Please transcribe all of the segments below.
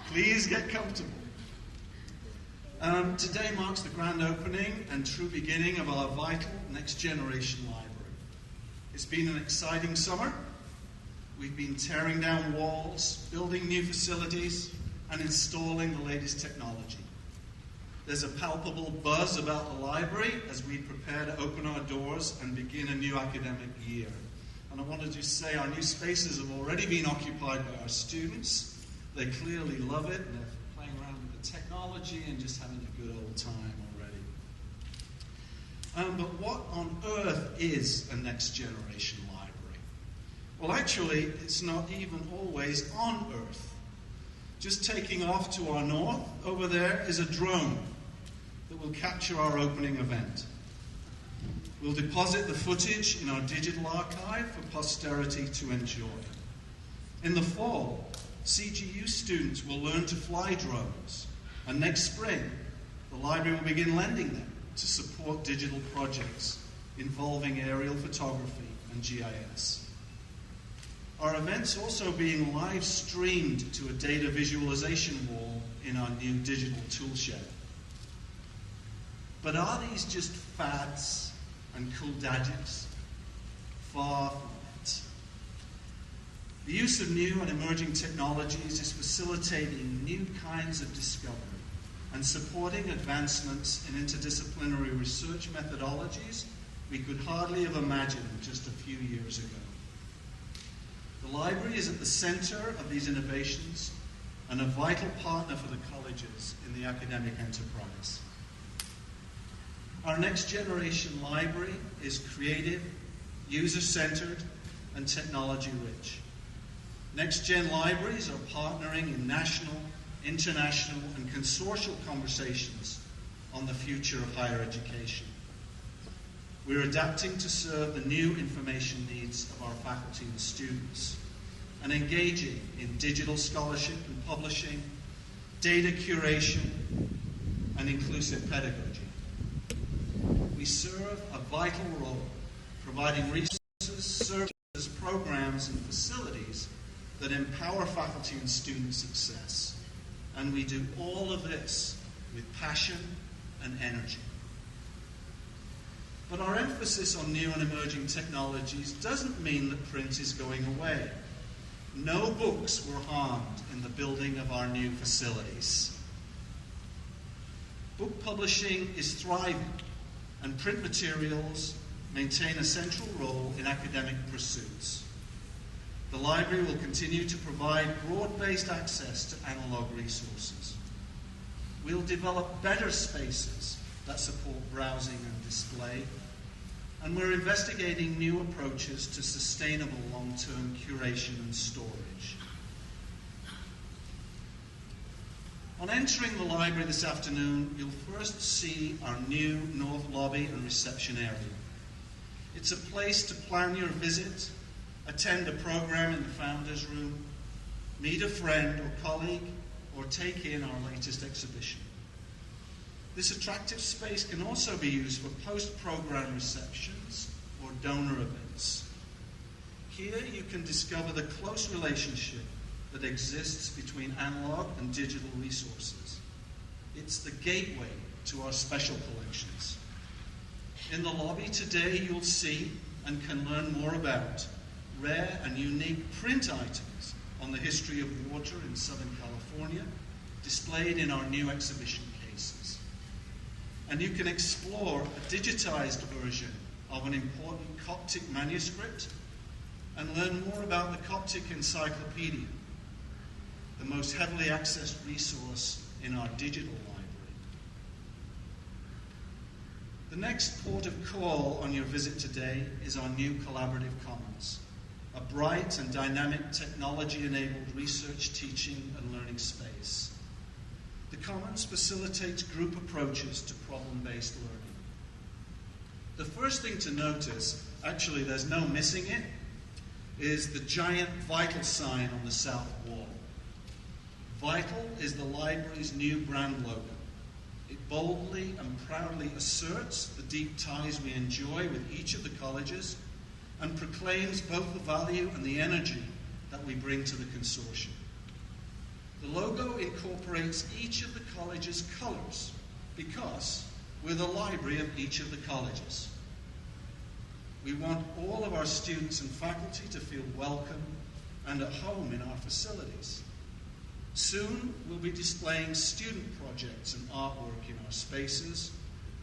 Please get comfortable. Today marks the grand opening and true beginning of our vital next generation library. It's been an exciting summer. We've been tearing down walls, building new facilities, and installing the latest technology. There's a palpable buzz about the library as we prepare to open our doors and begin a new academic year. And I wanted to say our new spaces have already been occupied by our students. They clearly love it, and they're playing around with the technology and just having a good old time already. But what on earth is a next generation library? Well, actually, it's not even always on Earth. Just taking off to our north, over there, is a drone that will capture our opening event. We'll deposit the footage in our digital archive for posterity to enjoy. In the fall, CGU students will learn to fly drones, and next spring, the library will begin lending them to support digital projects involving aerial photography and GIS. Our event's also being live streamed to a data visualization wall in our new digital toolshed. But are these just fads and cool gadgets? Far from it. The use of new and emerging technologies is facilitating new kinds of discovery and supporting advancements in interdisciplinary research methodologies we could hardly have imagined just a few years ago. The library is at the center of these innovations and a vital partner for the colleges in the academic enterprise. Our next generation library is creative, user-centered, and technology-rich. Next-gen libraries are partnering in national, international, and consortial conversations on the future of higher education. We're adapting to serve the new information needs of our faculty and students, and engaging in digital scholarship and publishing, data curation, and inclusive pedagogy. We serve a vital role, providing resources, services, programs, and facilities that empower faculty and student success. And we do all of this with passion and energy. But our emphasis on new and emerging technologies doesn't mean that print is going away. No books were harmed in the building of our new facilities. Book publishing is thriving, and print materials maintain a central role in academic pursuits. The library will continue to provide broad-based access to analog resources. We'll develop better spaces that support browsing and display, and we're investigating new approaches to sustainable long-term curation and storage. On entering the library this afternoon, you'll first see our new North Lobby and reception area. It's a place to plan your visit, attend a program in the Founders Room, meet a friend or colleague, or take in our latest exhibition. This attractive space can also be used for post-program receptions or donor events. Here you can discover the close relationship that exists between analog and digital resources. It's the gateway to our special collections. In the lobby today, you'll see and can learn more about rare and unique print items on the history of water in Southern California, displayed in our new exhibition cases. And you can explore a digitized version of an important Coptic manuscript and learn more about the Coptic Encyclopedia, the most heavily accessed resource in our digital library. The next port of call on your visit today is our new Collaborative Commons, a bright and dynamic technology-enabled research, teaching, and learning space. The Commons facilitates group approaches to problem-based learning. The first thing to notice, actually there's no missing it, is the giant Vital sign on the south wall. Vital is the library's new brand logo. It boldly and proudly asserts the deep ties we enjoy with each of the colleges and proclaims both the value and the energy that we bring to the consortium. The The logo incorporates each of the college's colours because we're the library of each of the colleges. We want all of our students and faculty to feel welcome and at home in our facilities. Soon we'll be displaying student projects and artwork in our spaces,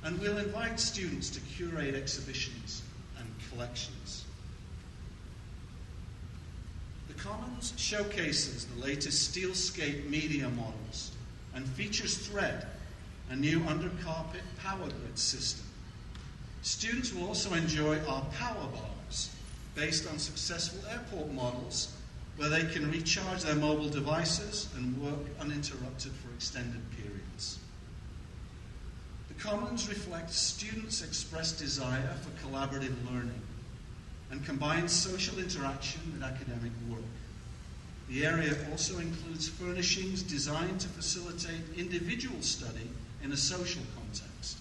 and we'll invite students to curate exhibitions and collections. The Commons showcases the latest Steelscape media models and features Thread, a new undercarpet power grid system. Students will also enjoy our power bars, based on successful airport models, where they can recharge their mobile devices and work uninterrupted for extended periods. The Commons reflects students' expressed desire for collaborative learning and combines social interaction with academic work. The area also includes furnishings designed to facilitate individual study in a social context.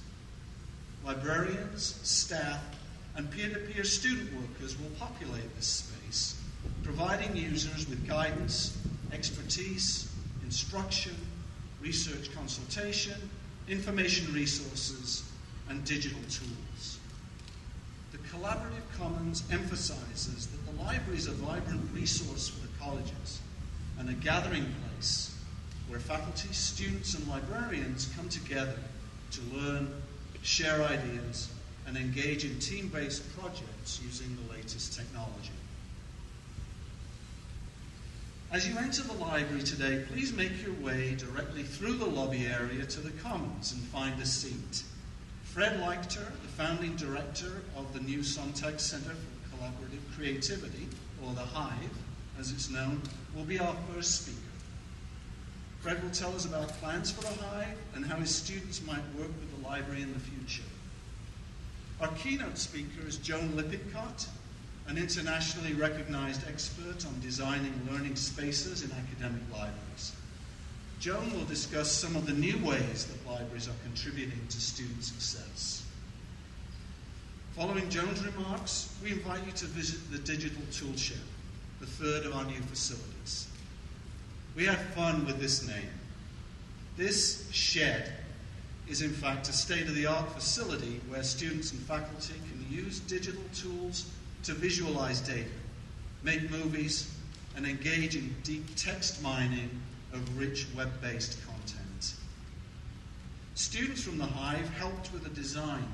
Librarians, staff, and peer-to-peer student workers will populate this space, providing users with guidance, expertise, instruction, research consultation, information resources, and digital tools. The Collaborative Commons emphasizes that the library is a vibrant resource for the colleges and a gathering place where faculty, students, and librarians come together to learn, share ideas, and engage in team-based projects using the latest technology. As you enter the library today, please make your way directly through the lobby area to the Commons and find a seat. Fred Leichter, the founding director of the new Sontag Center for Collaborative Creativity, or the Hive, as it's known, will be our first speaker. Fred will tell us about plans for the Hive and how his students might work with the library in the future. Our keynote speaker is Joan Lippincott, an internationally recognized expert on designing learning spaces in academic libraries. Joan will discuss some of the new ways that libraries are contributing to student success. Following Joan's remarks, we invite you to visit the Digital Toolshed, the third of our new facilities. We had fun with this name. This shed is in fact a state-of-the-art facility where students and faculty can use digital tools to visualize data, make movies, and engage in deep text mining of rich web-based content. Students from the Hive helped with the design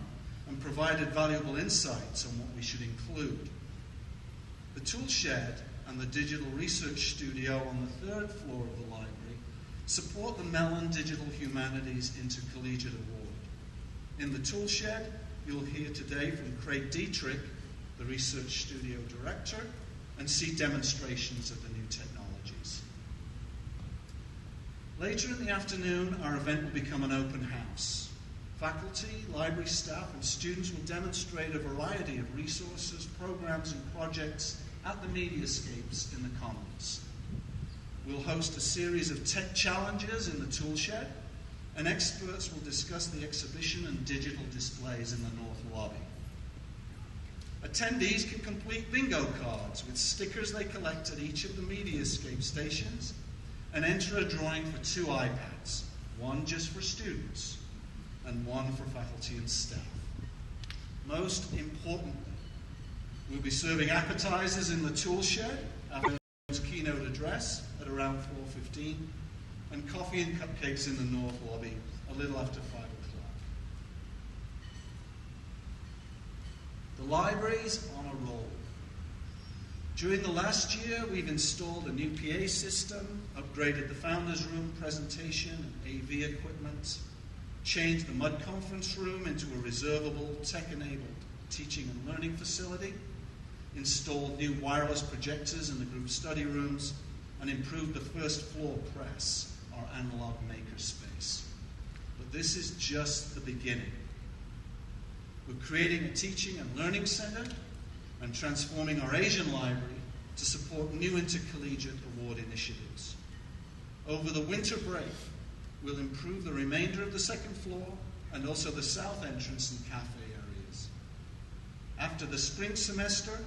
and provided valuable insights on what we should include. The Toolshed and the Digital Research Studio on the third floor of the library support the Mellon Digital Humanities Intercollegiate Award. In the Toolshed, you'll hear today from Craig Dietrich, the Research Studio Director, and see demonstrations of the new technologies. Later in the afternoon, our event will become an open house. Faculty, library staff, and students will demonstrate a variety of resources, programs, and projects at the Mediascapes in the Commons. We'll host a series of tech challenges in the Toolshed, and experts will discuss the exhibition and digital displays in the North Lobby. Attendees can complete bingo cards with stickers they collect at each of the Mediascape stations and enter a drawing for 2 iPads, one just for students and one for faculty and staff. Most importantly, we'll be serving appetizers in the Toolshed after his keynote address at around 4:15 and coffee and cupcakes in the North Lobby a little after 5 o'clock. The library's on a roll. During the last year, we've installed a new PA system, upgraded the Founders Room presentation and AV equipment, changed the Mud Conference Room into a reservable, tech-enabled teaching and learning facility, installed new wireless projectors in the group study rooms, and improved the first floor press, our analog makerspace. But this is just the beginning. We're creating a teaching and learning center and transforming our Asian library to support new intercollegiate award initiatives. Over the winter break, we'll improve the remainder of the second floor and also the south entrance and cafe areas. After the spring semester,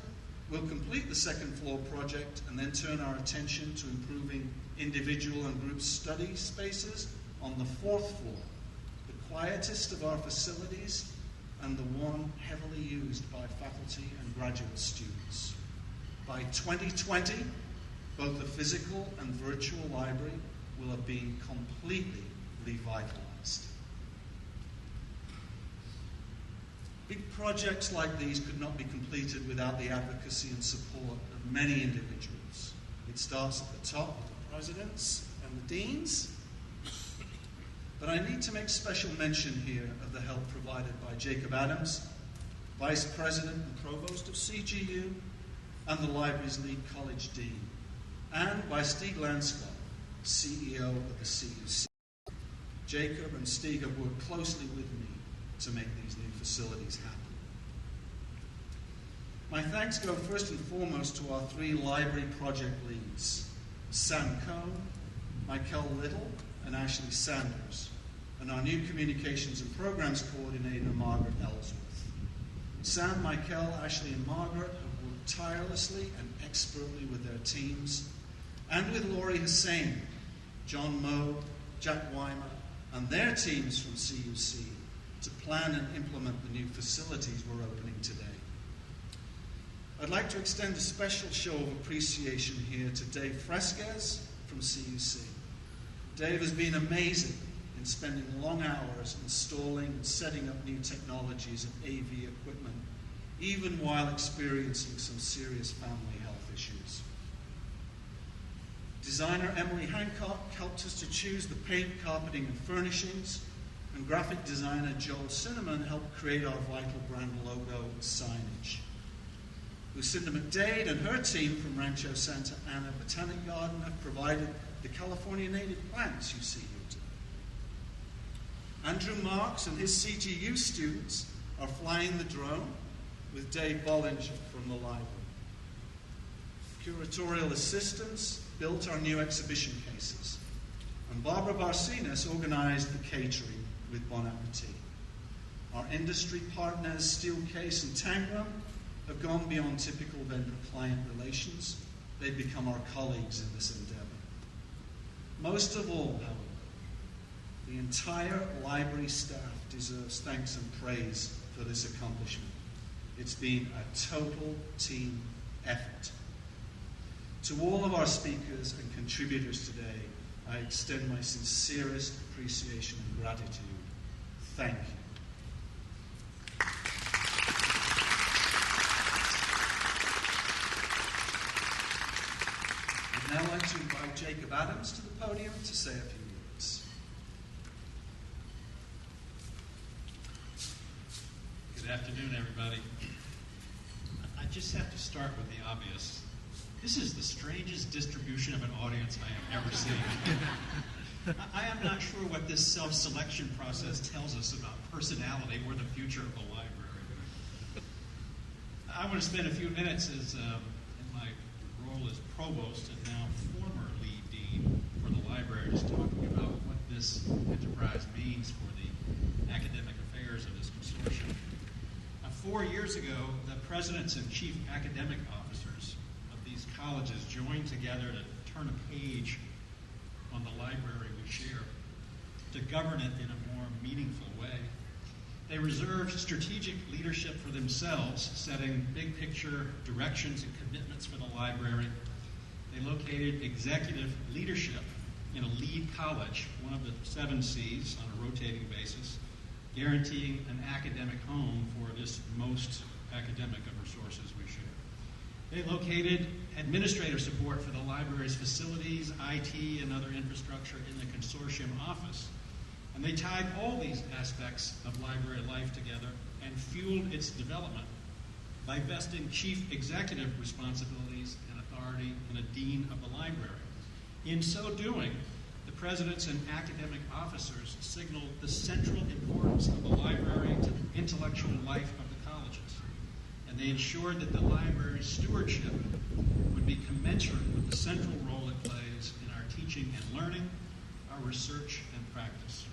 We'll complete the second floor project and then turn our attention to improving individual and group study spaces on the fourth floor, the quietest of our facilities and the one heavily used by faculty and graduate students. By 2020, both the physical and virtual library will have been completely revitalized. Big projects like these could not be completed without the advocacy and support of many individuals. It starts at the top with the presidents and the deans, but I need to make special mention here of the help provided by Jacob Adams, Vice President and Provost of CGU, and the library's lead college dean, and by Stieg Landskog, CEO of the CUC. Jacob and Stieg have worked closely with me to make these new facilities happen. My thanks go first and foremost to our three library project leads, Sam Cohn, Michael Little, and Ashley Sanders, and our new communications and programs coordinator, Margaret Ellsworth. Sam, Michael, Ashley, and Margaret have worked tirelessly and expertly with their teams, and with Laurie Hussain, John Moe, Jack Weimer, and their teams from CUC to plan and implement the new facilities we're opening today. I'd like to extend a special show of appreciation here to Dave Fresquez from CUC. Dave has been amazing in spending long hours installing and setting up new technologies and AV equipment, even while experiencing some serious family health issues. Designer Emily Hancock helped us to choose the paint, carpeting, and furnishings, and graphic designer Joel Cinnamon helped create our vital brand logo and signage. Lucinda McDade and her team from Rancho Santa Ana Botanic Garden have provided the California native plants you see here today. Andrew Marks and his CGU students are flying the drone with Dave Bollinger from the library. Curatorial assistants built our new exhibition cases, and Barbara Barcinas organized the catering with Bon Appetit. Our industry partners, Steelcase and Tangram, have gone beyond typical vendor-client relations. They've become our colleagues in this endeavor. Most of all, however, the entire library staff deserves thanks and praise for this accomplishment. It's been a total team effort. To all of our speakers and contributors today, I extend my sincerest appreciation and gratitude. Thank you. I'd now like to invite Jacob Adams to the podium to say a few words. Good afternoon, everybody. I just have to start with the obvious. This is the strangest distribution of an audience I have ever seen. I am not sure what this self-selection process tells us about personality or the future of the library. I want to spend a few minutes in my role as provost and now former lead dean for the library, just talking about what this enterprise means for the academic affairs of this consortium. 4 years ago, the presidents and chief academic officers of these colleges joined together to turn a page on the library we share, to govern it in a more meaningful way. They reserved strategic leadership for themselves, setting big picture directions and commitments for the library. They located executive leadership in a lead college, one of the 7 C's on a rotating basis, guaranteeing an academic home for this most academic of resources we share. They located administrative support for the library's facilities, IT, and other infrastructure in the consortium office. And they tied all these aspects of library life together and fueled its development by vesting chief executive responsibilities and authority in a dean of the library. In so doing, the presidents and academic officers signaled the central importance of the library to the intellectual life of the colleges, and they ensured that the library's stewardship would be commensurate with the central role it plays in our teaching and learning, our research and practice.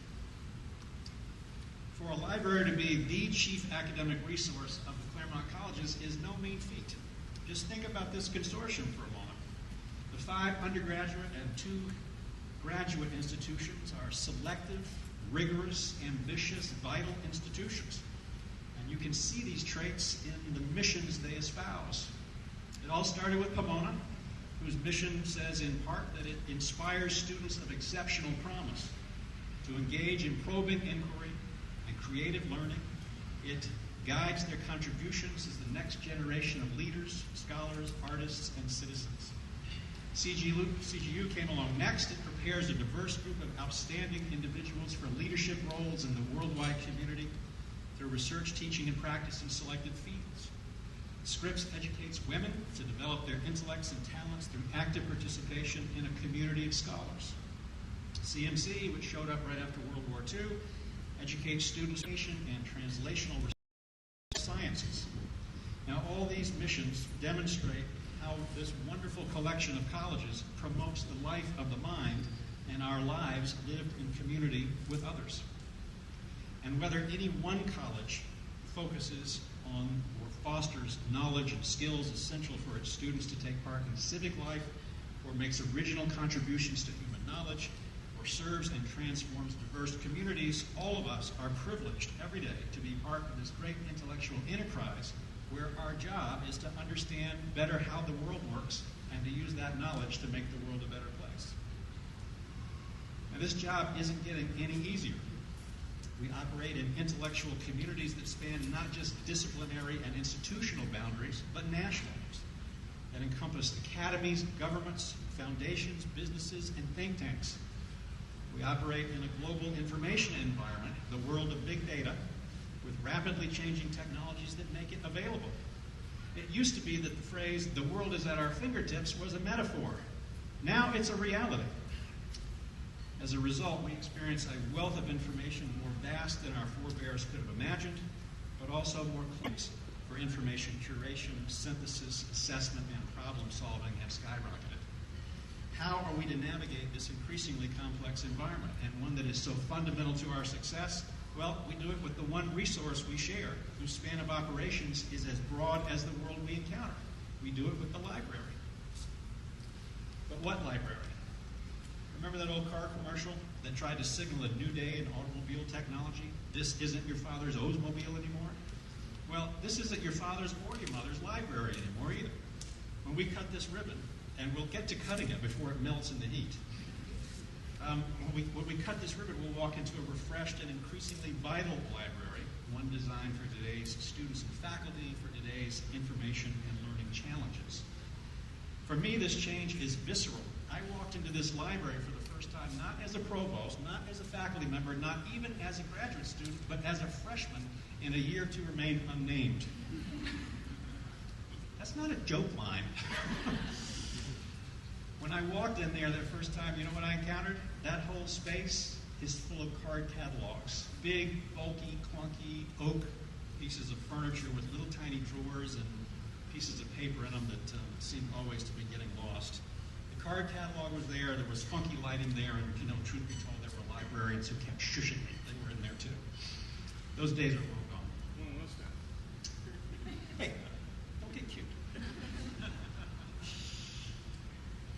For a library to be the chief academic resource of the Claremont colleges is no mean feat. Just think about this consortium for a moment. The 5 undergraduate and 2 graduate institutions are selective, rigorous, ambitious, vital institutions. And you can see these traits in the missions they espouse. It all started with Pomona, whose mission says in part that it inspires students of exceptional promise to engage in probing inquiry and creative learning. It guides their contributions as the next generation of leaders, scholars, artists, and citizens. CGU came along next. It prepares a diverse group of outstanding individuals for leadership roles in the worldwide community through research, teaching, and practice in selected fields. Scripps educates women to develop their intellects and talents through active participation in a community of scholars. CMC, which showed up right after World War II, educates students in and translational sciences. Now, all these missions demonstrate how this wonderful collection of colleges promotes the life of the mind and our lives lived in community with others. And whether any one college focuses on or fosters knowledge and skills essential for its students to take part in civic life, or makes original contributions to human knowledge, or serves and transforms diverse communities, all of us are privileged every day to be part of this great intellectual enterprise where our job is to understand better how the world works and to use that knowledge to make the world a better place. Now, this job isn't getting any easier. We operate in intellectual communities that span not just disciplinary and institutional boundaries, but national ones that encompass academies, governments, foundations, businesses, and think tanks. We operate in a global information environment, the world of big data, with rapidly changing technologies that make it available. It used to be that the phrase, "the world is at our fingertips," was a metaphor. Now it's a reality. As a result, we experience a wealth of information more vast than our forebears could have imagined, but also more complex, for information curation, synthesis, assessment, and problem solving have skyrocketed. How are we to navigate this increasingly complex environment, and one that is so fundamental to our success? Well, we do it with the one resource we share, whose span of operations is as broad as the world we encounter. We do it with the library. But what library? Remember that old car commercial that tried to signal a new day in automobile technology? This isn't your father's Oldsmobile anymore? Well, this isn't your father's or your mother's library anymore either. When we cut this ribbon, and we'll get to cutting it before it melts in the heat, when we cut this ribbon, we'll walk into a refreshed and increasingly vital library, one designed for today's students and faculty, for today's information and learning challenges. For me, this change is visceral. I walked into this library for the first time not as a provost, not as a faculty member, not even as a graduate student, but as a freshman in a year to remain unnamed. That's not a joke line. When I walked in there that first time, you know what I encountered? That whole space is full of card catalogs. Big, bulky, clunky oak pieces of furniture with little tiny drawers and pieces of paper in them that seem always to be getting lost. The card catalog was there. There was funky lighting there, and truth be told, there were librarians who kept shushing me. They were in there too. Those days are long gone. What's that? Hey, don't get cute.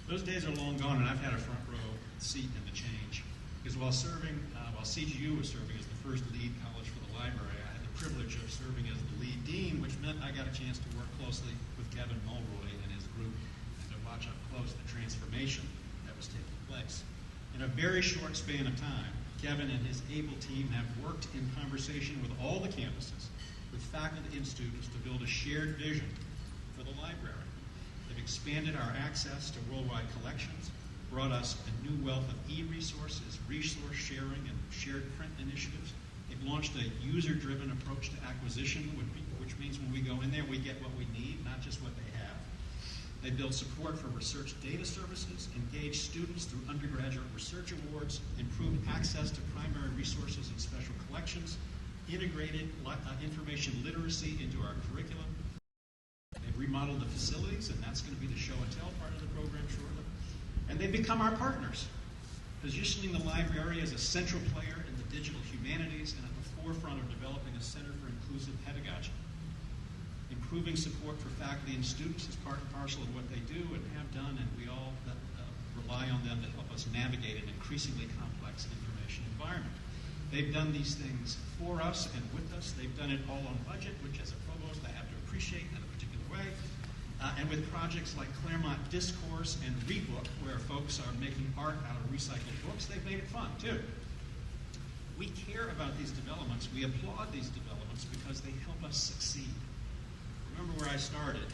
Those days are long gone, and I've had a front row seat in the change. Because while CGU was serving as the first lead college for the library, I had the privilege of serving as the lead dean, which meant I got a chance to work closely with Kevin Mulroy and his group and to watch up close the transformation that was taking place. In a very short span of time, Kevin and his able team have worked in conversation with all the campuses, with faculty and students, to build a shared vision for the library. They've expanded our access to worldwide collections, brought us a new wealth of e-resources, resource sharing, and shared print initiatives. They've launched a user-driven approach to acquisition, which means when we go in there, we get what we need, not just what they have. They build support for research data services, engage students through undergraduate research awards, improved access to primary resources and special collections, integrated information literacy into our curriculum. They've remodeled the facilities, and that's going to be the show and tell part of the program shortly. And they become our partners, positioning the library as a central player in the digital humanities and at the forefront of developing a center for inclusive pedagogy. improving support for faculty and students is part and parcel of what they do and have done, and we all rely on them to help us navigate an increasingly complex information environment. They've done these things for us and with us. They've done it all on budget, which as a provost I have to appreciate in a particular way. And with projects like Claremont Discourse and Rebook, where folks are making art out of recycled books, they've made it fun too. We care about these developments. We applaud these developments because they help us succeed. Remember where I started,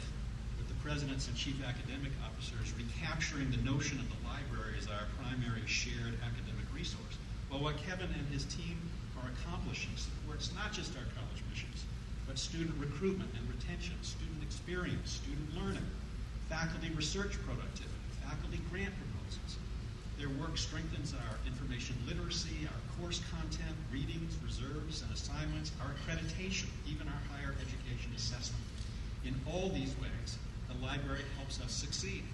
with the presidents and chief academic officers recapturing the notion of the library as our primary shared academic resource. Well, what Kevin and his team are accomplishing supports not just our college missions, but student recruitment and retention, student experience, student learning, faculty research productivity, faculty grant proposals. Their work strengthens our information literacy, our course content, readings, reserves, and assignments, our accreditation, even our higher education assessment. In all these ways, the library helps us succeed.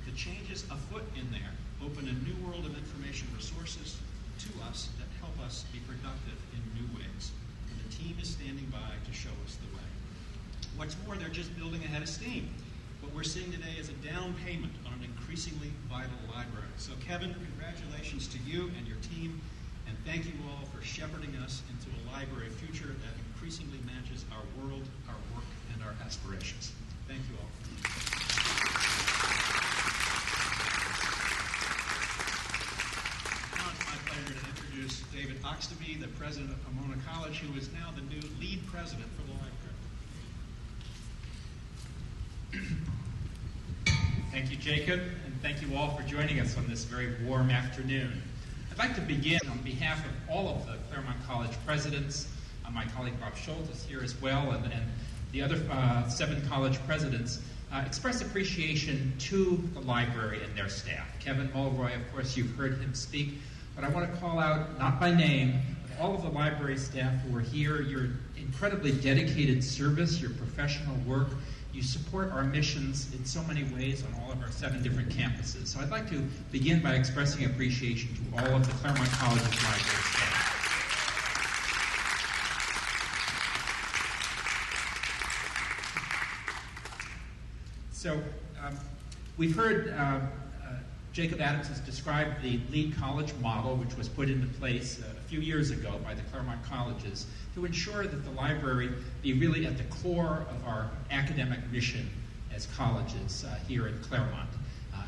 The changes afoot in there open a new world of information resources to us that help us be productive in new ways. And the team is standing by to show us the way. What's more, they're just building ahead of steam. What we're seeing today is a down payment on an increasingly vital library. So Kevin, congratulations to you and your team, and thank you all for shepherding us into a library future that increasingly matches our world, our work, and our aspirations. Thank you all. Now it's my pleasure to introduce David Oxtoby, the president of Pomona College, who is now the new lead president for the library. Thank you, Jacob, and thank you all for joining us on this very warm afternoon. I'd like to begin on behalf of all of the Claremont College presidents. My colleague Bob Schultz is here as well, and the other 7 college presidents express appreciation to the library and their staff. Kevin Mulroy, of course, you've heard him speak, but I want to call out, not by name, but all of the library staff who are here, your incredibly dedicated service, your professional work. You support our missions in so many ways on all of our 7 different campuses. So I'd like to begin by expressing appreciation to all of the Claremont College's library staff. So we've heard Jacob Adams has described the lead college model, which was put into place a few years ago by the Claremont colleges to ensure that the library be really at the core of our academic mission as colleges here in Claremont.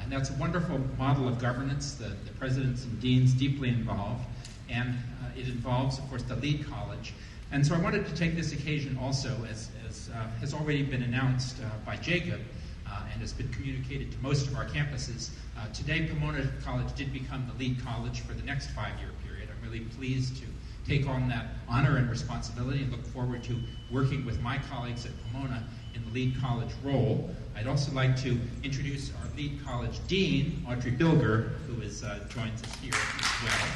And that's a wonderful model of governance. The presidents and deans deeply involved, and it involves, of course, the lead college. And so I wanted to take this occasion also, as has already been announced by Jacob, and has been communicated to most of our campuses. Today, Pomona College did become the lead college for the next 5-year period. I'm really pleased to take on that honor and responsibility and look forward to working with my colleagues at Pomona in the lead college role. I'd also like to introduce our lead college dean, Audrey Bilger, who joins us here as well.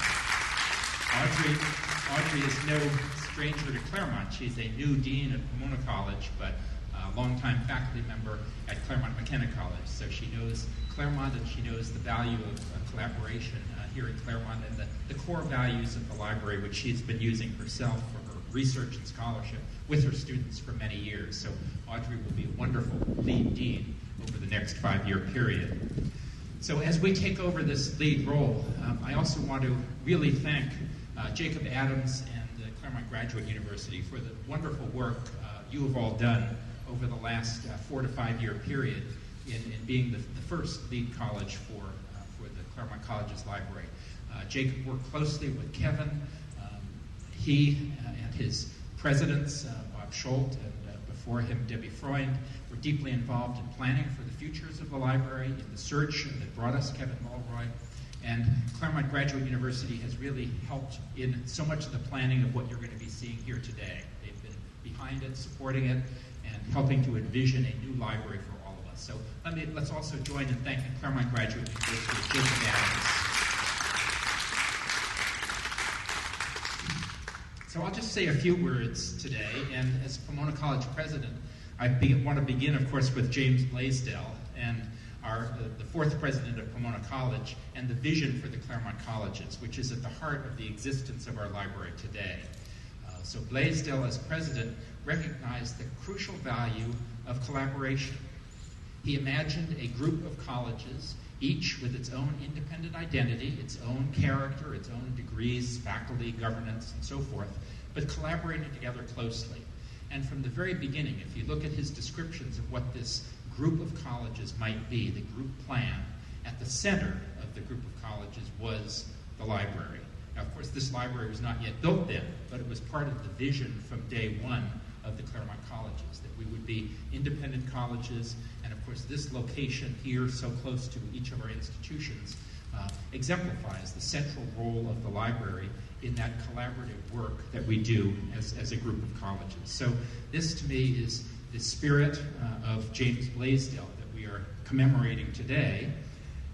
Audrey is no stranger to Claremont. She's a new dean at Pomona College, but a longtime faculty member at Claremont McKenna College. So she knows Claremont and she knows the value of collaboration here at Claremont and the core values of the library, which she's been using herself for her research and scholarship with her students for many years. So Audrey will be a wonderful lead dean over the next 5-year period. So as we take over this lead role, I also want to really thank Jacob Adams and the Claremont Graduate University for the wonderful work you have all done over the last 4 to 5 year period in being the first lead college for the Claremont College's library. Jacob worked closely with Kevin. He and his presidents, Bob Schultz and before him Debbie Freund, were deeply involved in planning for the futures of the library, in the search that brought us Kevin Mulroy. And Claremont Graduate University has really helped in so much of the planning of what you're going to be seeing here today. They've been behind it, supporting it, and helping to envision a new library for all of us. So let's also join in thanking Claremont Graduate University, Jacob Adams. So I'll just say a few words today, and as Pomona College president, I want to begin, of course, with James Blaisdell, and the 4th president of Pomona College, and the vision for the Claremont Colleges, which is at the heart of the existence of our library today. So Blaisdell, as president, recognized the crucial value of collaboration. He imagined a group of colleges, each with its own independent identity, its own character, its own degrees, faculty, governance, and so forth, but collaborating together closely. And from the very beginning, if you look at his descriptions of what this group of colleges might be, the group plan, at the center of the group of colleges was the library. Now, of course, this library was not yet built then, but it was part of the vision from day one of the Claremont colleges, that we would be independent colleges, and of course this location here, so close to each of our institutions, exemplifies the central role of the library in that collaborative work that we do as a group of colleges. So this, to me, is the spirit of James Blaisdell that we are commemorating today.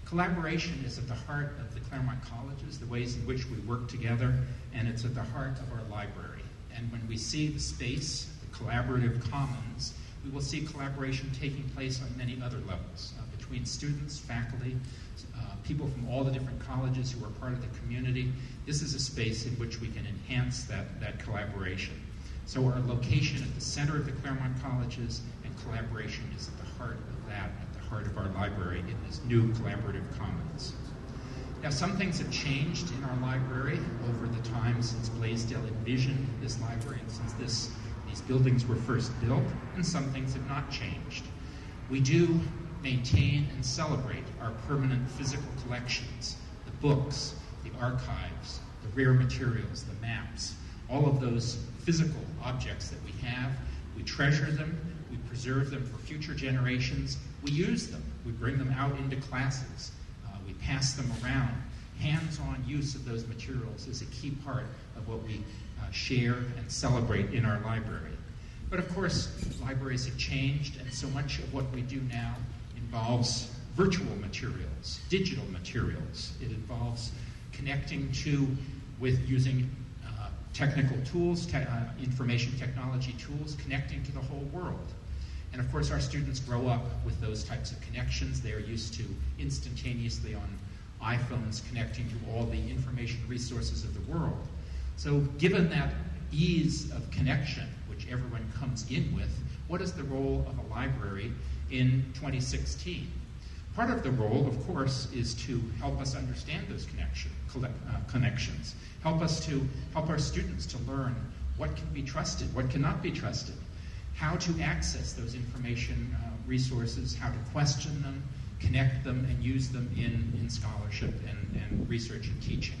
Collaboration is at the heart of the Claremont colleges, the ways in which we work together, and it's at the heart of our library. And when we see the space, the collaborative commons, we will see collaboration taking place on many other levels, between students, faculty, people from all the different colleges who are part of the community. This is a space in which we can enhance that collaboration. So our location at the center of the Claremont colleges, and collaboration is at the heart of that, at the heart of our library in this new collaborative commons. Now, some things have changed in our library over the time since Blaisdell envisioned this library and since these buildings were first built, and some things have not changed. We do maintain and celebrate our permanent physical collections, the books, the archives, the rare materials, the maps, all of those physical objects that we have. We treasure them, we preserve them for future generations, we use them, we bring them out into classes, we pass them around. Hands-on use of those materials is a key part of what we share and celebrate in our library. But of course, libraries have changed, and so much of what we do now involves virtual materials, digital materials. It involves connecting with using technical tools, information technology tools, connecting to the whole world. And of course, our students grow up with those types of connections. They are used to instantaneously on iPhones connecting to all the information resources of the world. So given that ease of connection, which everyone comes in with, what is the role of a library in 2016? Part of the role, of course, is to help us understand those connections, help our students to learn what can be trusted, what cannot be trusted, how to access those information resources, how to question them, connect them, and use them in scholarship and research and teaching.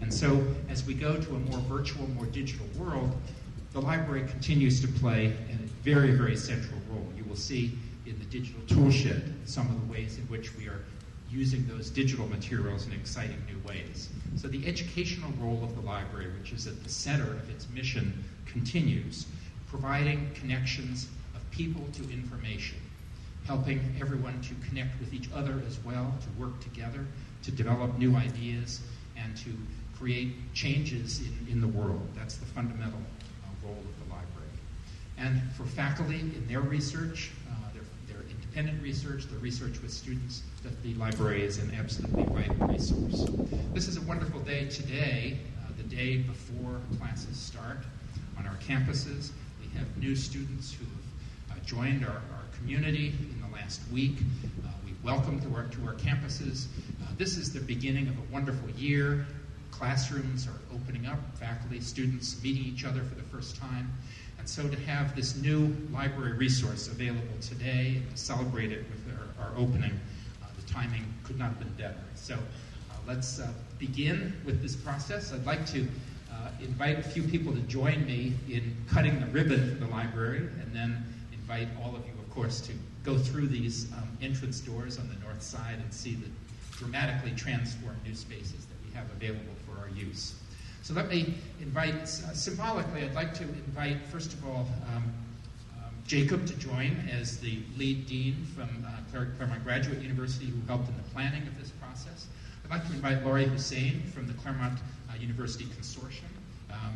And so, as we go to a more virtual, more digital world, the library continues to play a very, very central role. You will see in the digital toolshed some of the ways in which we are using those digital materials in exciting new ways. So the educational role of the library, which is at the center of its mission, continues, providing connections of people to information, helping everyone to connect with each other as well, to work together, to develop new ideas, and to create changes in the world. That's the fundamental role of the library. And for faculty in their research, their independent research, their research with students, that the library is an absolutely vital resource. This is a wonderful day today, the day before classes start on our campuses. We have new students who have joined our community in the last week. We welcome to our campuses. This is the beginning of a wonderful year. Classrooms are opening up, faculty, students meeting each other for the first time. And so to have this new library resource available today and to celebrate it with our opening, the timing could not have been better. So let's begin with this process. I'd like to invite a few people to join me in cutting the ribbon for the library, and then invite all of you, of course, to go through these entrance doors on the north side and see the dramatically transformed new spaces that we have available for our use. So let me invite, symbolically, I'd like to invite, first of all, Jacob to join as the lead dean from Claremont Graduate University, who helped in the planning of this process. I'd like to invite Laurie Hussein from the Claremont University Consortium.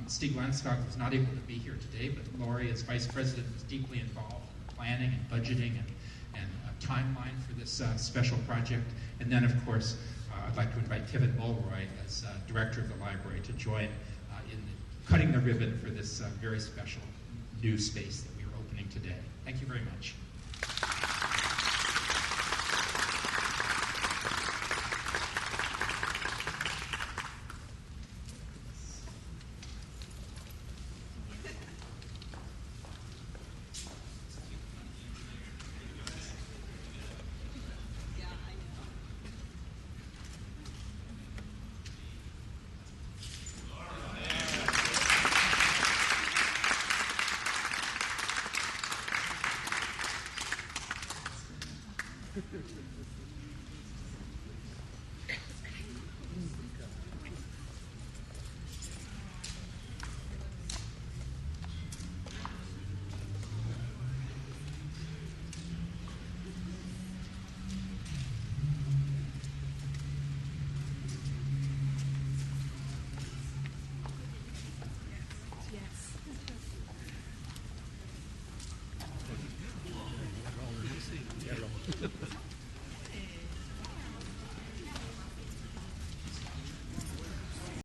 Stieg Landskog was not able to be here today, but Laurie, as vice president, was deeply involved in planning and budgeting and timeline for this special project. And then, of course, I'd like to invite Kevin Mulroy as director of the library to join in the cutting the ribbon for this very special new space that we are opening today. Thank you very much.